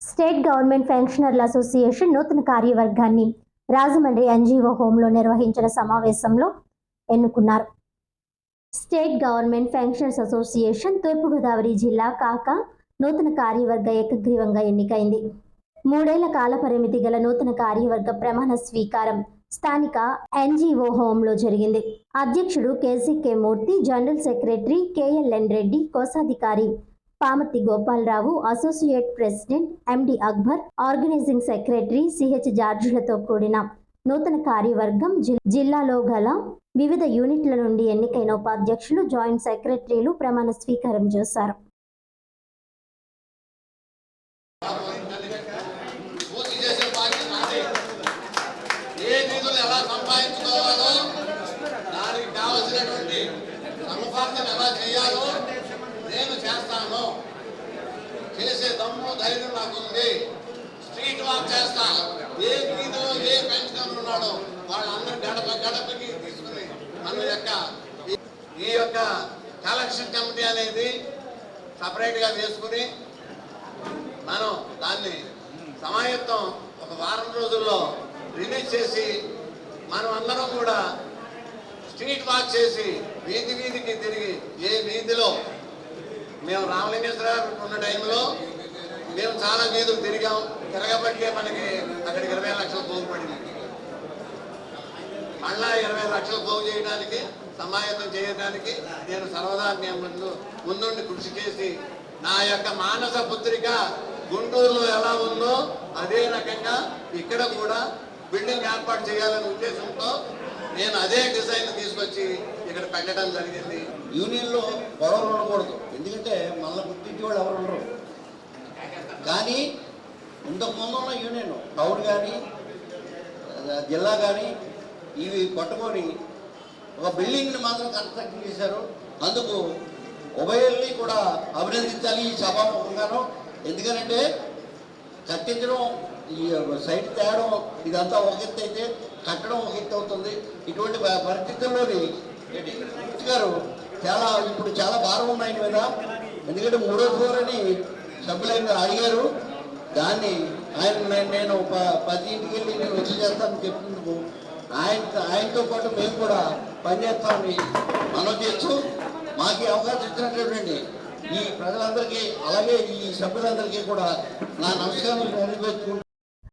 State government పెన్షనర్ల association నూతన కార్యవర్గాన్ని Rajahmundry NGO హోంలో నిర్వహించిన సమావేశంలో ఎన్నుకున్నారు. స్టేట్ గవర్నమెంట్ పెన్షనర్స్ అసోసియేషన్ తూర్పుగోదావరి జిల్లా కాక నూతన కార్యవర్గ ఏకగ్రీవంగా ఎన్నికైంది. 3 ఏళ్ల కాల పరిమితి గల నూతన కార్యవర్గ ప్రమాణ స్వీకారం స్థానిక ఎన్జీఓ హోంలో జరిగింది. అధ్యక్షుడు KCK Murthy, general secretary KLN Reddy, కోశాధికారి Pamarthi Gopalarao, associate president MD Akbar, organising secretary CH జార్జులతో కూడిన నూతన కార్యవర్గం జిల్లాలో గల వివిధ యూనిట్ల నుండి ఎన్నికైన ఉపాధ్యక్షులు, జాయింట్ సెక్రటరీలు ప్రమాణ స్వీకారం చేశారు. చేసే దమ్ము ధైర్యం నాకుంది. స్ట్రీట్ వాక్ చేస్తాను. ఏ వీధిలో ఏ పెన్షనర్ ఉన్నాడో వాళ్ళందరూ గడప గడపకి తీసుకుని మన ఈ యొక్క కలెక్షన్ కమిటీ అనేది సపరేట్గా వేసుకుని మనం దాన్ని సమాయత్తం ఒక వారం రోజుల్లో రిలీజ్ చేసి మనం అందరం కూడా స్ట్రీట్ వాక్ చేసి వీధి వీధికి తిరిగి ఏ వీధిలో మేము రామలింగేశ్వర ఉన్న టైంలో మేము చాలా వీధులు తిరగబట్టే మనకి అక్కడికి 20 లక్షలు పోగు పడింది. మళ్ళా 20 లక్షలు పోగు చేయడానికి సమాయత్తం చేయడానికి నేను సర్వదా మేము ముందుండి కృషి చేసి నా యొక్క మానస పుత్రిక గుంటూరులో ఎలా ఉందో అదే రకంగా ఇక్కడ కూడా బిల్డింగ్ ఏర్పాటు చేయాలనే ఉద్దేశంతో నేను అదే డిజైన్ తీసుకొచ్చి ఇక్కడ పెట్టడం జరిగింది. యూనియన్లో గొడవలు ఉండకూడదు, ఎందుకంటే మళ్ళీ గుర్తించే వాళ్ళు ఎవరు ఉండరు. కానీ ఇంతకుముందు ఉన్న యూనియన్ టౌన్ కానీ జిల్లా కానీ ఇవి పట్టుకొని ఒక బిల్డింగ్ని మాత్రం కన్స్ట్రక్షన్ చేశారు. అందుకు ఉభయల్ని కూడా అభినందించాలి ఈ సభాముఖంగాను. ఎందుకనంటే కట్టించడం, ఈ సైట్ తేయడం ఇదంతా ఒక ఎత్తు అయితే కట్టడం ఒక ఎత్తు అవుతుంది. ఇటువంటి పరిస్థితుల్లోని గారు ఇప్పుడు చాలా భారం ఉన్నాయి కదా, ఎందుకంటే 3వ ఫ్లోర్ అని సభ్యులైన అడిగారు. దాన్ని నేను 10 ఇంటికి వెళ్ళి నేను వచ్చి చేస్తానని చెప్పినందుకు ఆయనతో పాటు మేము కూడా పనిచేస్తామని మనం చేస్తూ మాకు అవకాశం ఇచ్చినట్లేండి ఈ ప్రజలందరికీ అలాగే ఈ సభ్యులందరికీ కూడా నా నమస్కారం తెలియజేసుకుంటూ